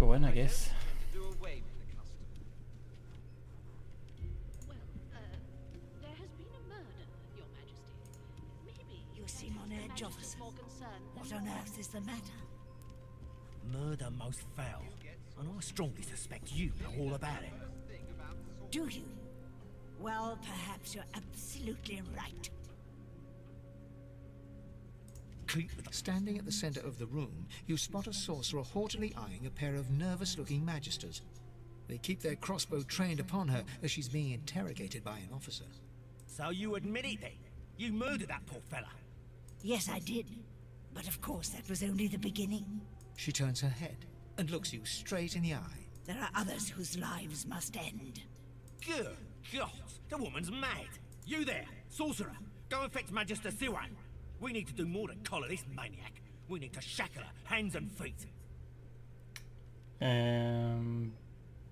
go in, I guess. Do away with the custom. Well, there has been a murder, Your Majesty. Maybe You seem on edge, Majesty's officer. more concerned What than on yours. earth is the matter? Murder most foul, and I strongly suspect you know all about it. Do you? Well, perhaps you're absolutely right. Keep with Standing at the center of the room, you spot a sorcerer haughtily eyeing a pair of nervous-looking magisters. They keep their crossbow trained upon her as she's being interrogated by an officer. So you admit it then? You murdered that poor fella? Yes, I did. But of course, that was only the beginning. She turns her head and looks you straight in the eye. There are others whose lives must end. Good God, the woman's mad. You there, sorcerer, go and fetch Magister Siwan. We need to do more than collar this maniac. We need to shackle her, hands and feet.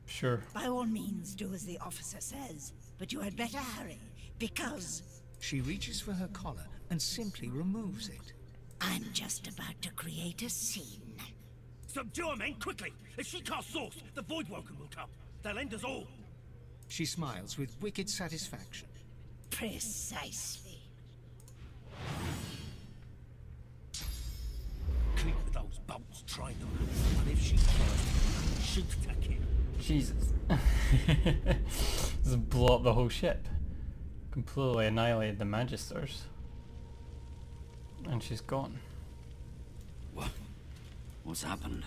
Sure. By all means, do as the officer says. But you had better hurry, because She reaches for her collar and simply removes it. I'm just about to create a scene. Subdue her, men, quickly! If she casts source, the Void Welcome will come. They'll end us all. She smiles with wicked satisfaction. Precisely. Keep with those bolts trained on her. And if she tries, shoot to kill. Jesus. Just blow up the whole ship. Completely annihilated the Magisters. And she's gone. What's happened?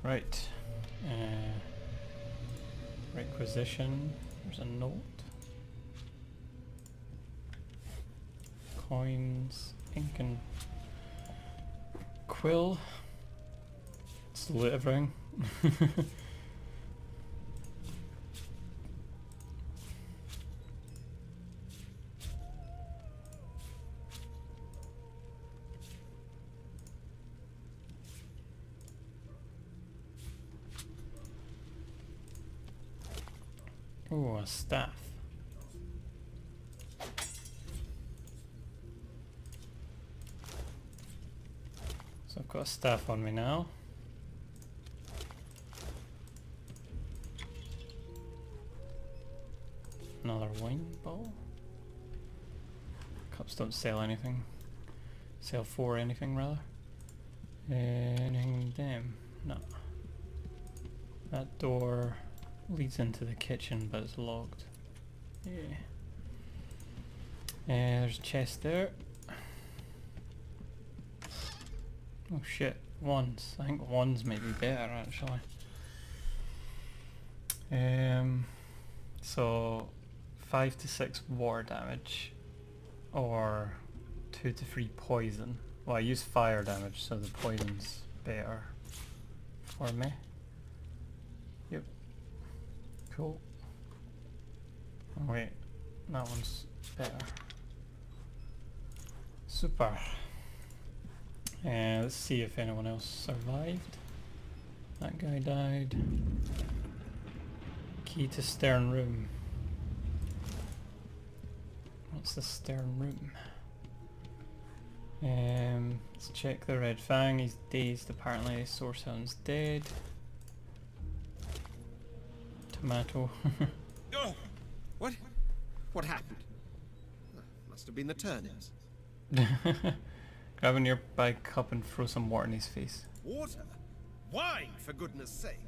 Right. Requisition. There's a note. Coins. Ink and quill. Let's loot everything. Oh, a staff. So I've got a staff on me now. Another wine bottle. Cups don't sell anything. Sell for anything rather. Anything damn. No. That door leads into the kitchen but it's locked. Yeah. There's a chest there. Oh shit, wands. I think wands may be better actually. So 5 to 6 water damage or 2 to 3 poison. Well, I use fire damage so the poison's better for me. Yep. Cool. Oh wait, that one's better. Super. Let's see if anyone else survived. That guy died. Key to stern room. What's the stern room? Let's check the Red Fang. He's dazed apparently. Sourcehound's dead. Tomato. Oh! What happened? Must have been the turnips. Grab a nearby cup and throw some water in his face. Water? Wine, for goodness sake.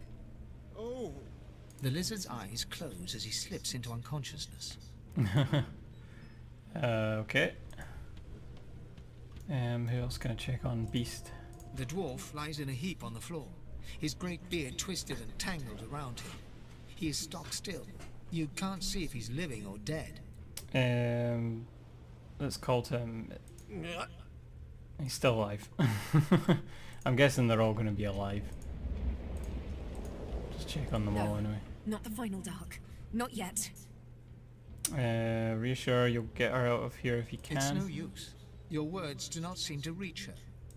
Oh. The lizard's eyes close as he slips into unconsciousness. Okay. Who else can I check on? Beast. The dwarf lies in a heap on the floor, his great beard twisted and tangled around him. He is stock still. You can't see if he's living or dead. Let's call to him. He's still alive. I'm guessing they're all going to be alive. Just check on them all anyway. Not the final dark. Not yet. Reassure you'll get her out of here if you can. It's no use. Your words do not seem to reach her.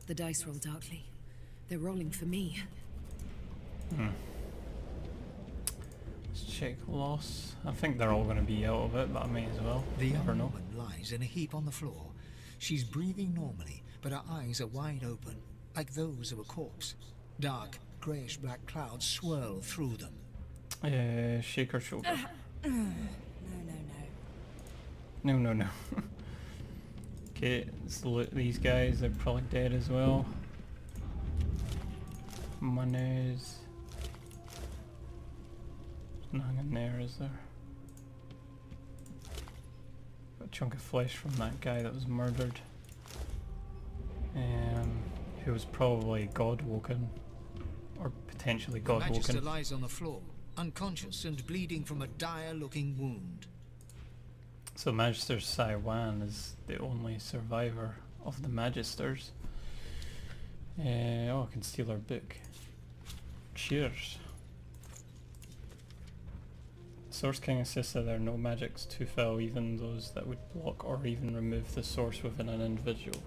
The dice roll darkly. They're rolling for me. Let's check loss. I think they're all going to be out of it, but I may as well. The Never young know. woman lies in a heap on the floor. She's breathing normally, but her eyes are wide open, like those of a corpse. Dark, greyish-black clouds swirl through them. Shake her shoulder. No. No. Okay, let's loot these guys. They're probably dead as well. Monies. There's nothing in there, is there? Got a chunk of flesh from that guy that was murdered. Who was probably God-woken. Or potentially The Magister God-woken. lies on the floor, unconscious and bleeding from a dire-looking wound. So Magister Saiwan is the only survivor of the Magisters. Oh, I can steal our book. Cheers. Source King insists that there are no magics to fill, even those that would block or even remove the source within an individual.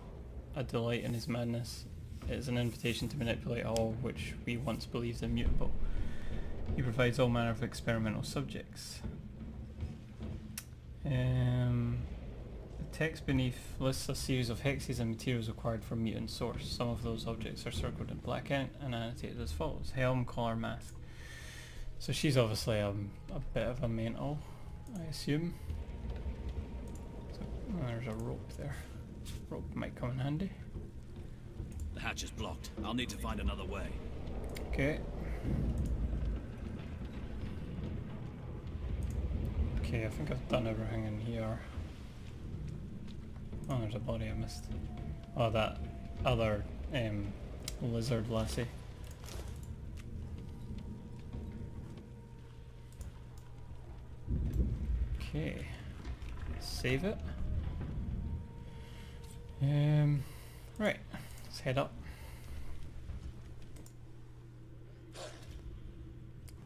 A delight in his madness. It is an invitation to manipulate all which we once believed immutable. He provides all manner of experimental subjects. The text beneath lists a series of hexes and materials required for mutant source. Some of those objects are circled in black ink and annotated as follows. Helm, collar, mask. So she's obviously a bit of a mental, I assume. So, there's a rope there. Rope might come in handy. The hatch is blocked. I'll need to find another way. Okay. Okay, I think I've done everything in here. Oh, there's a body I missed. Oh, that other lizard lassie. Okay. Save it. Right. Let's head up.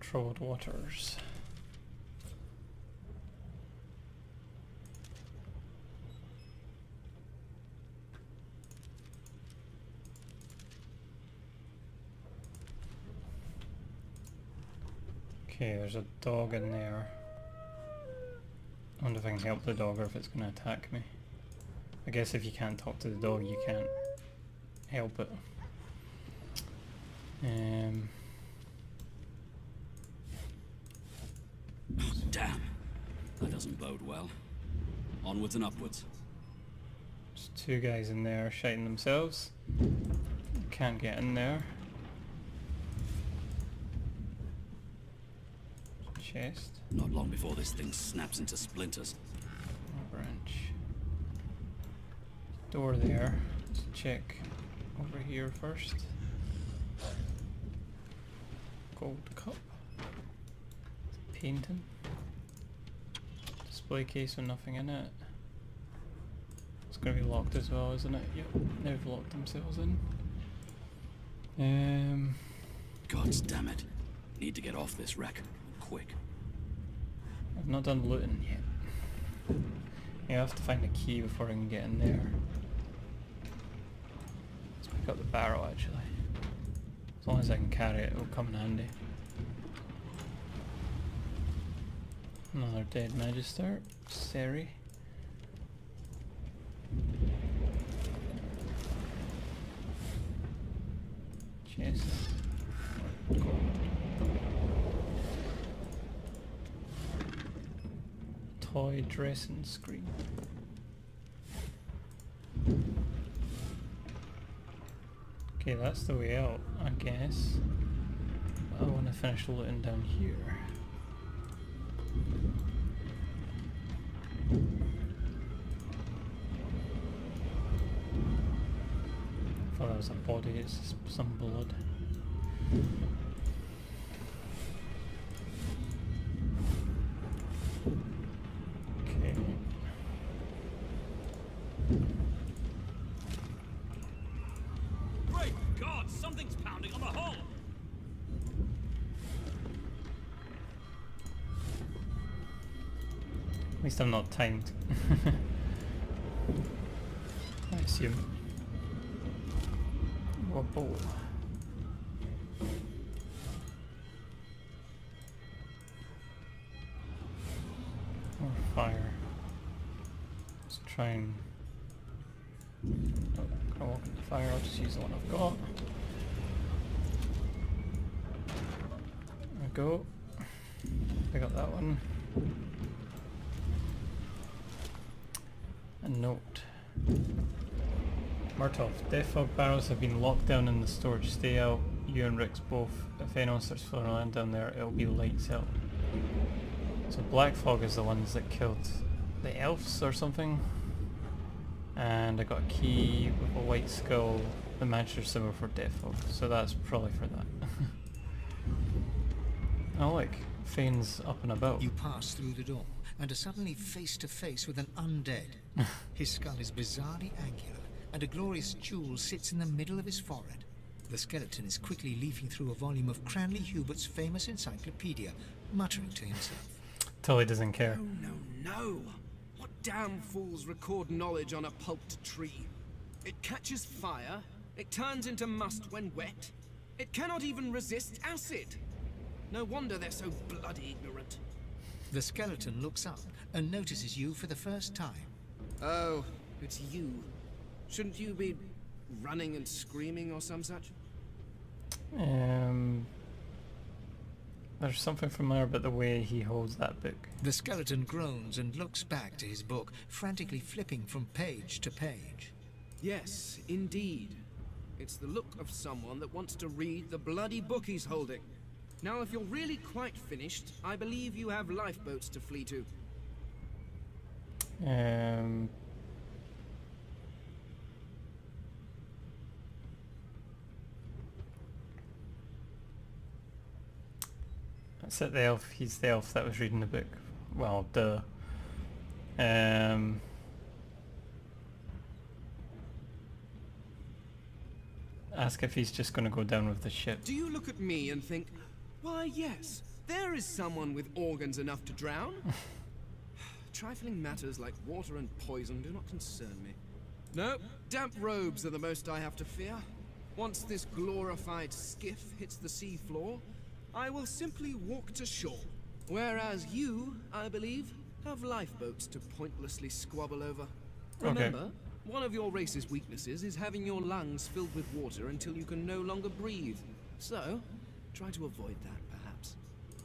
Troubled waters. Okay, there's a dog in there. I wonder if I can help the dog or if it's going to attack me. I guess if you can't talk to the dog, you can't help it. Damn. That doesn't bode well. Onwards and upwards. There's two guys in there shiting themselves. Can't get in there. Chest. Not long before this thing snaps into splinters. Branch. Door there. Let's check over here first. Gold cup. Painting. Display case with nothing in it. It's gonna be locked as well, isn't it? Yep, they've locked themselves in. Gods damn it. Need to get off this wreck. Quick. I've not done looting yet. Yeah, I have to find a key before I can get in there. Let's pick up the barrel actually. As long as I can carry it, it'll come in handy. Another dead magister, Seri. Chest. Toy dressing screen. Okay, that's the way out, I guess. I want to finish looting down here. I thought that was a body, it's just some blood. Okay. Great God! Something's pounding on the hull! At least I'm not timed. I assume. Whoa. More fire. Let's try and... Oh, I walk in the fire, I'll just use the one I've got. go. Pick up that one. A note. Murtaugh, death fog barrels have been locked down in the storage. Stay out, you and Rix both. If anyone starts floating around down there, it'll be lights out. So black fog is the ones that killed the elves or something. And I got a key with a white skull, the Manchester symbol for death fog. So that's probably for that. Oh look, Fane's up and about. You pass through the door and are suddenly face to face with an undead. His skull is bizarrely angular, and a glorious jewel sits in the middle of his forehead. The skeleton is quickly leafing through a volume of Cranley Hubert's famous encyclopedia, muttering to himself. Totally doesn't care. No. What damn fools record knowledge on a pulped tree? It catches fire, it turns into must when wet, it cannot even resist acid. No wonder they're so bloody ignorant. The skeleton looks up and notices you for the first time. Oh, it's you. Shouldn't you be running and screaming or some such? There's something familiar about the way he holds that book. The skeleton groans and looks back to his book, frantically flipping from page to page. Yes, indeed. It's the look of someone that wants to read the bloody book he's holding. Now, if you're really quite finished, I believe you have lifeboats to flee to. That's it, the elf. He's the elf that was reading the book. Well, duh. Ask if he's just going to go down with the ship. Do you look at me and think, why yes, there is someone with organs enough to drown? Trifling matters like water and poison do not concern me. No, damp robes are the most I have to fear. Once this glorified skiff hits the sea floor, I will simply walk to shore. Whereas you, I believe, have lifeboats to pointlessly squabble over. Remember, one of your race's weaknesses is having your lungs filled with water until you can no longer breathe. So, try to avoid that, perhaps.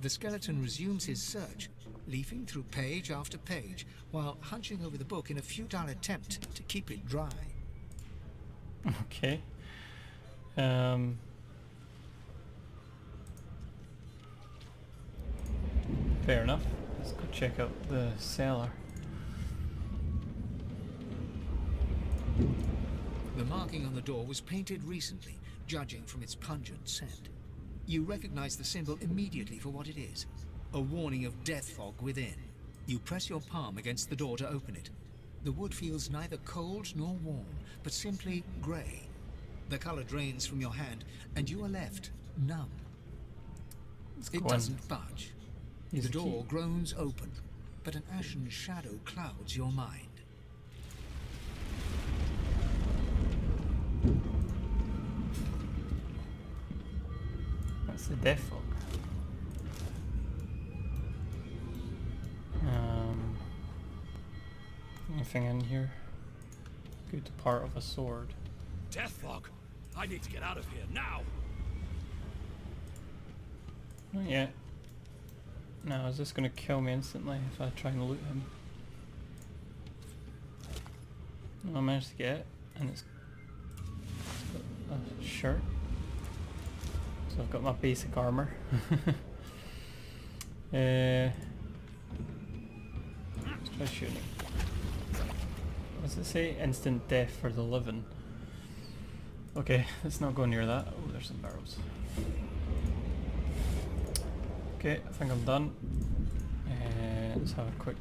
The skeleton resumes his search, leafing through page after page, while hunching over the book in a futile attempt to keep it dry. Okay. Fair enough. Let's go check out the cellar. The marking on the door was painted recently, judging from its pungent scent. You recognize the symbol immediately for what it is, a warning of death fog within. You press your palm against the door to open it. The wood feels neither cold nor warm, but simply grey. The color drains from your hand, and you are left numb. It doesn't budge. The door groans open, but an ashen shadow clouds your mind. That's the death fog. Anything in here? Good part of a sword. Death fog! I need to get out of here now! Not yet. No, is this going to kill me instantly if I try and loot him? No, I managed to get it, and it's got a shirt. So I've got my basic armor. Let's try shooting. What does it say? Instant death for the living. Okay, let's not go near that. Oh, there's some barrels. Okay, I think I'm done. Let's have a quick...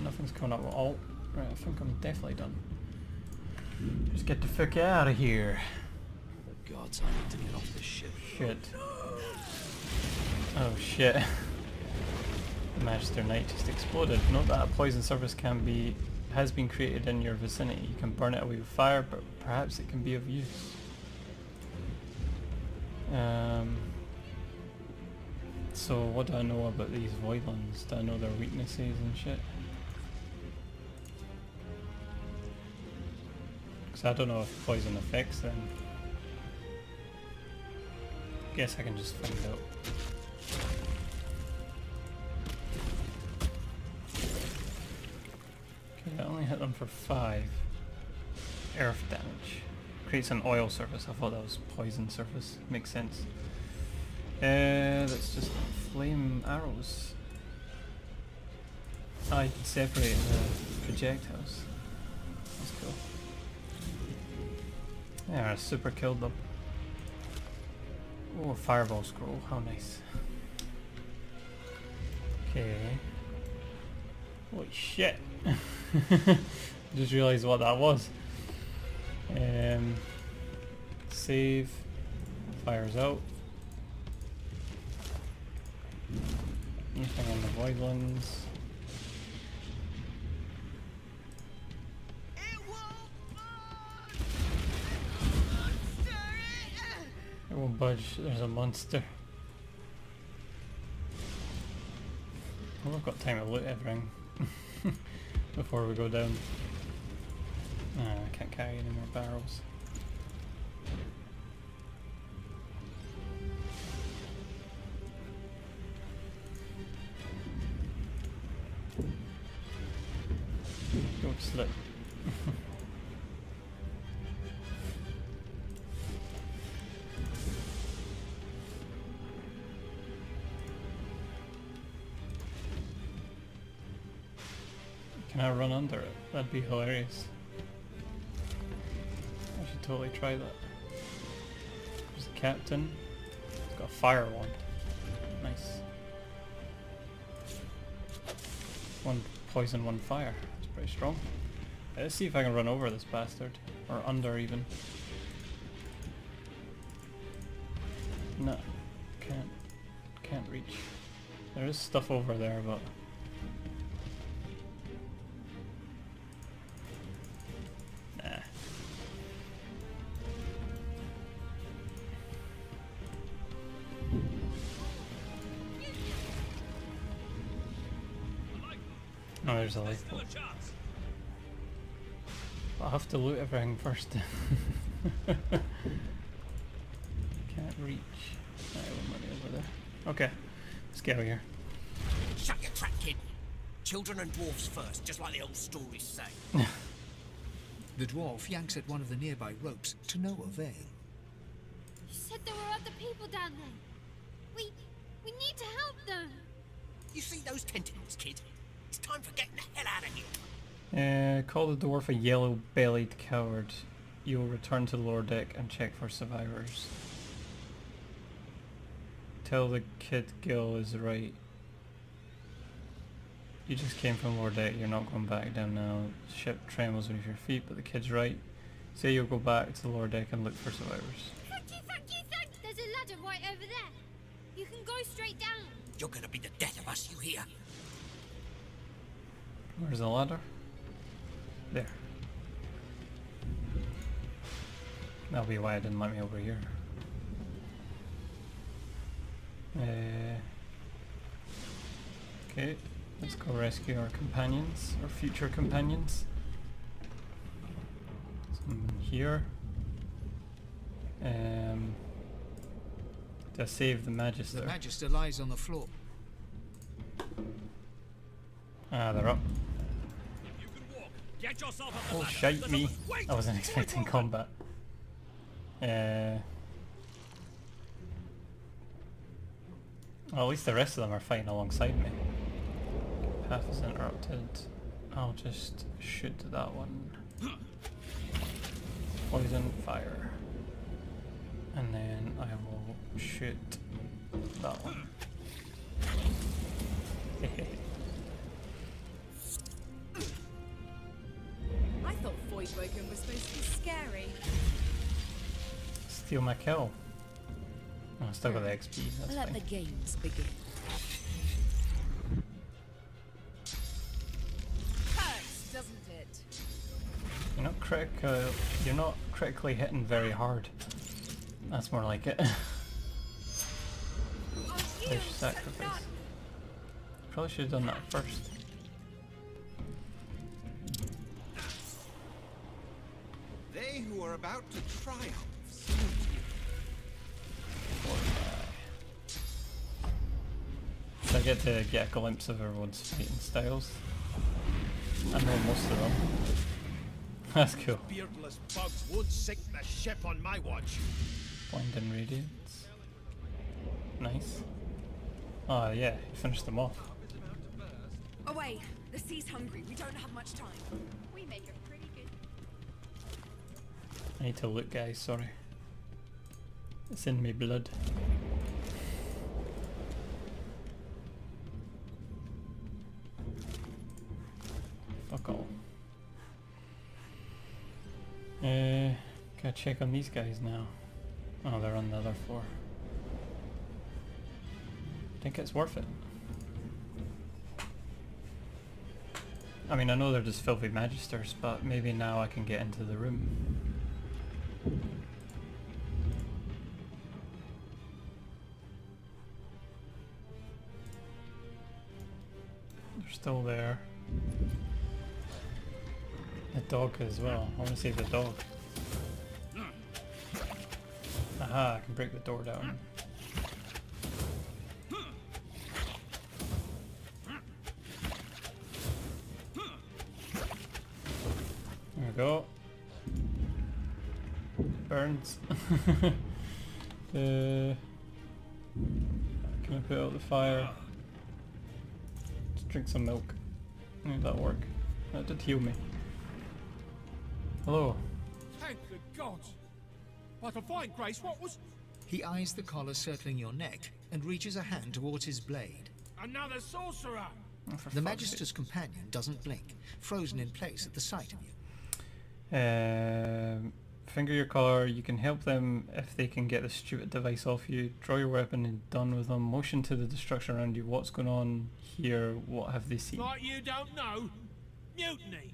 nothing's coming up with alt. Right, I think I'm definitely done. Just get the fuck out of here. For God's sake, I need to get off this ship. Shit. Oh shit. Magister Knight just exploded. Note that a poison surface has been created in your vicinity. You can burn it away with fire, but perhaps it can be of use. So what do I know about these Voidlands? Do I know their weaknesses and shit? Because I don't know if poison affects them. Guess I can just find out. hit them for 5 earth damage. Creates an oil surface. I thought that was poison surface. Makes sense. That's just flame arrows. Ah, you can separate the projectiles. That's cool. Yeah, I super killed them. Oh, fireball scroll. How nice. Okay. Holy shit. Just realized what that was. Save. Fires out. Nothing on the void ones. It won't budge. There's a monster. Well, we've got time to loot everything before we go down. I can't carry any more barrels. Don't slip. Can I run under it? That'd be hilarious. I should totally try that. There's the captain. He's got a fire wand. Nice. One poison, one fire. That's pretty strong. Let's see if I can run over this bastard. Or under even. No. Can't reach. There is stuff over there, but... Oh, there's a lifeboat. I'll have to loot everything first. Can't reach. Money over there. Okay, let's get out of here. Shut your trap, kid. Children and dwarves first, just like the old stories say. The dwarf yanks at one of the nearby ropes to no avail. You said there were other people down there. We need to help them. You see those tentacles, kid? It's time for getting the hell out of here. Call the dwarf a yellow-bellied coward. You'll return to the lower deck and check for survivors. Tell the kid Gil is right. You just came from lower deck, you're not going back down now. The ship trembles beneath your feet, but the kid's right. Say you'll go back to the lower deck and look for survivors. Thank you. There's a ladder right over there. You can go straight down. You're gonna be the death of us, you hear? Where's the ladder? There. That'll be why it didn't let me over here. Okay, let's go rescue our companions, our future companions. Some here. To save the Magister. The Magister lies on the floor. Ah, they're up. You can walk. Get yourself up the Oh, ladder. shite me. Wait! I wasn't expecting combat. Well, at least the rest of them are fighting alongside me. Path is interrupted. I'll just shoot that one. Poison, fire. And then I will shoot that one. I thought Voidwoken was supposed to be scary. Steal my kill. Oh, I still got the XP, that's Let fine. the games begin. Hurts, doesn't it? You're not critically hitting very hard. That's more like it. Fish sacrifice. Probably should have done that first. They who are about to triumph salute you. So I get to get a glimpse of everyone's fighting styles. I know most of them. That's cool. Beardless bugs won't sink the ship on my watch. Blinding radiance. Nice. Oh yeah, you finished them off. Away! The sea's hungry. We don't have much time. We make a pretty good. I need to look, guys, sorry. It's in me blood. Fuck all. Gotta check on these guys now. Oh, they're on the other floor. Think it's worth it. I mean, I know they're just filthy magisters, but maybe now I can get into the room. They're still there. The dog as well. I want to save the dog. Aha, I can break the door down. There we go. Burns. Can I put out the fire? Just drink some milk. Did that work? That did heal me. Hello. Thank the gods! Like a fine grace, what was... He eyes the collar circling your neck and reaches a hand towards his blade. Another sorcerer! Oh, for The fuck's Magister's companion doesn't blink, frozen in place at the sight of you. sake. Finger your collar. You can help them if they can get the stupid device off you. Draw your weapon and done with them. Motion to the destruction around you. What's going on here? What have they seen? Like you don't know? Mutiny!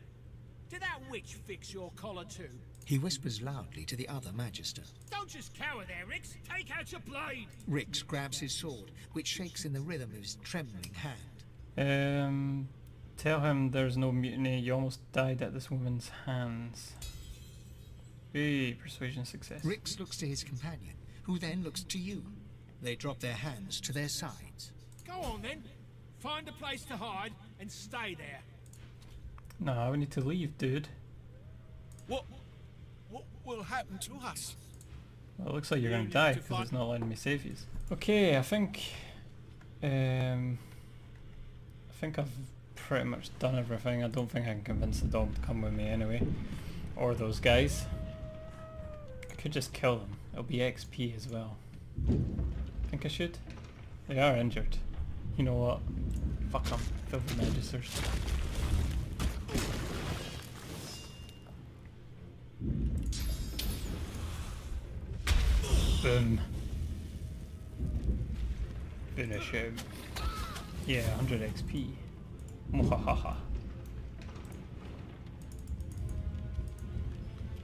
Did that witch fix your collar too? He whispers loudly to the other Magister. Don't just cower there, Rix! Take out your blade! Rix grabs his sword, which shakes in the rhythm of his trembling hand. Tell him there's no mutiny. You almost died at this woman's hands. Hey, persuasion success. Rix looks to his companion, who then looks to you. They drop their hands to their sides. Go on then. Find a place to hide and stay there. No, we need to leave, dude. What will happen to us? Well, it looks like you're You gonna need die to because fight- it's not letting me save you. Okay, I think I've pretty much done everything. I don't think I can convince the dog to come with me anyway, or those guys. I could just kill them. It'll be XP as well. Think I should? They are injured. You know what? Fuck them. Filthy magisters. Boom. Finish him. Yeah, 100 XP. Mwahaha.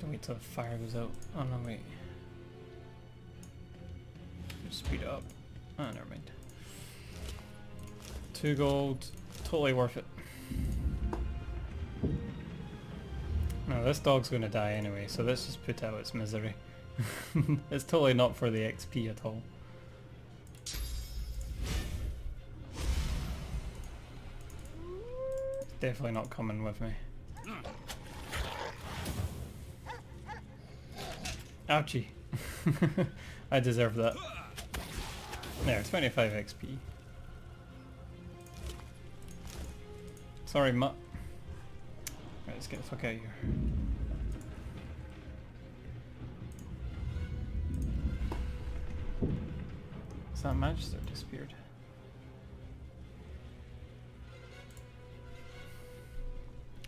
Don't wait till the fire goes out. Oh no, wait. Just speed it up. Oh, never mind. 2 gold. Totally worth it. No, this dog's gonna die anyway, so let's just put out its misery. It's totally not for the XP at all. Definitely not coming with me. Ouchie. I deserve that. There, 25 XP. Sorry, mutt. Right, let's get the fuck out of here. Is that Magister disappeared?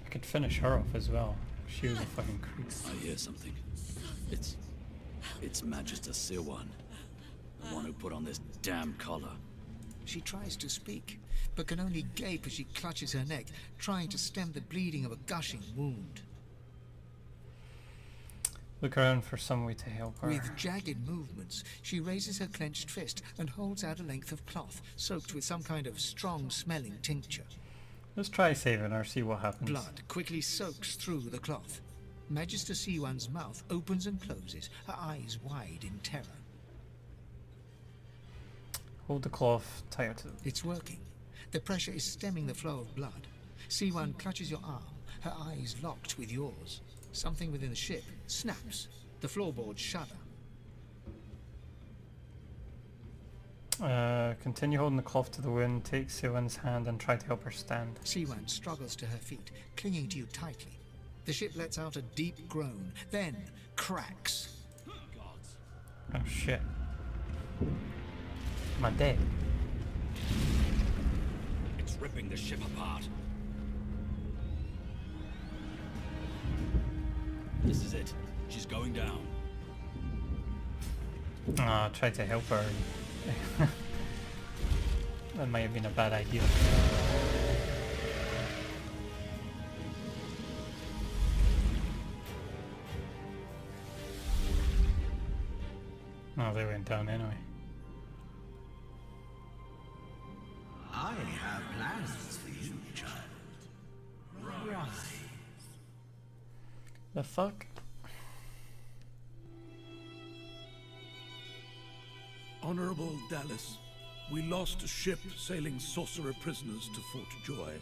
I could finish her off as well. She was a fucking creep. I hear something. It's Magister Siwan, the one who put on this damn collar. She tries to speak, but can only gape as she clutches her neck, trying to stem the bleeding of a gushing wound. Look around for some way to help her. With jagged movements, she raises her clenched fist and holds out a length of cloth, soaked with some kind of strong-smelling tincture. Let's try saving her, see what happens. Blood quickly soaks through the cloth. Magister Siwan's mouth opens and closes, her eyes wide in terror. Hold the cloth tighter to It's working. The pressure is stemming the flow of blood. Siwan clutches your arm, her eyes locked with yours. Something within the ship snaps. The floorboards shudder. Continue holding the cloth to the wound, take Siwan's hand and try to help her stand. Siwan struggles to her feet, clinging to you tightly. The ship lets out a deep groan, then cracks. Oh shit. Am I dead? It's ripping the ship apart. This is it. She's going down. Ah, I tried to help her. That might have been a bad idea. Oh, they went down anyway. I have plans for you, child. Rise. The fuck? Honorable Dallas, we lost a ship sailing sorcerer prisoners to Fort Joy.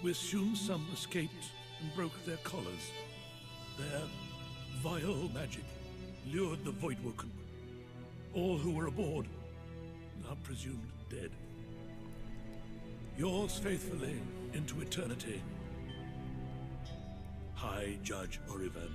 We assume some escaped and broke their collars. Their vile magic lured the Voidwoken. All who were aboard are presumed dead. Yours faithfully into eternity, High Judge Oriven.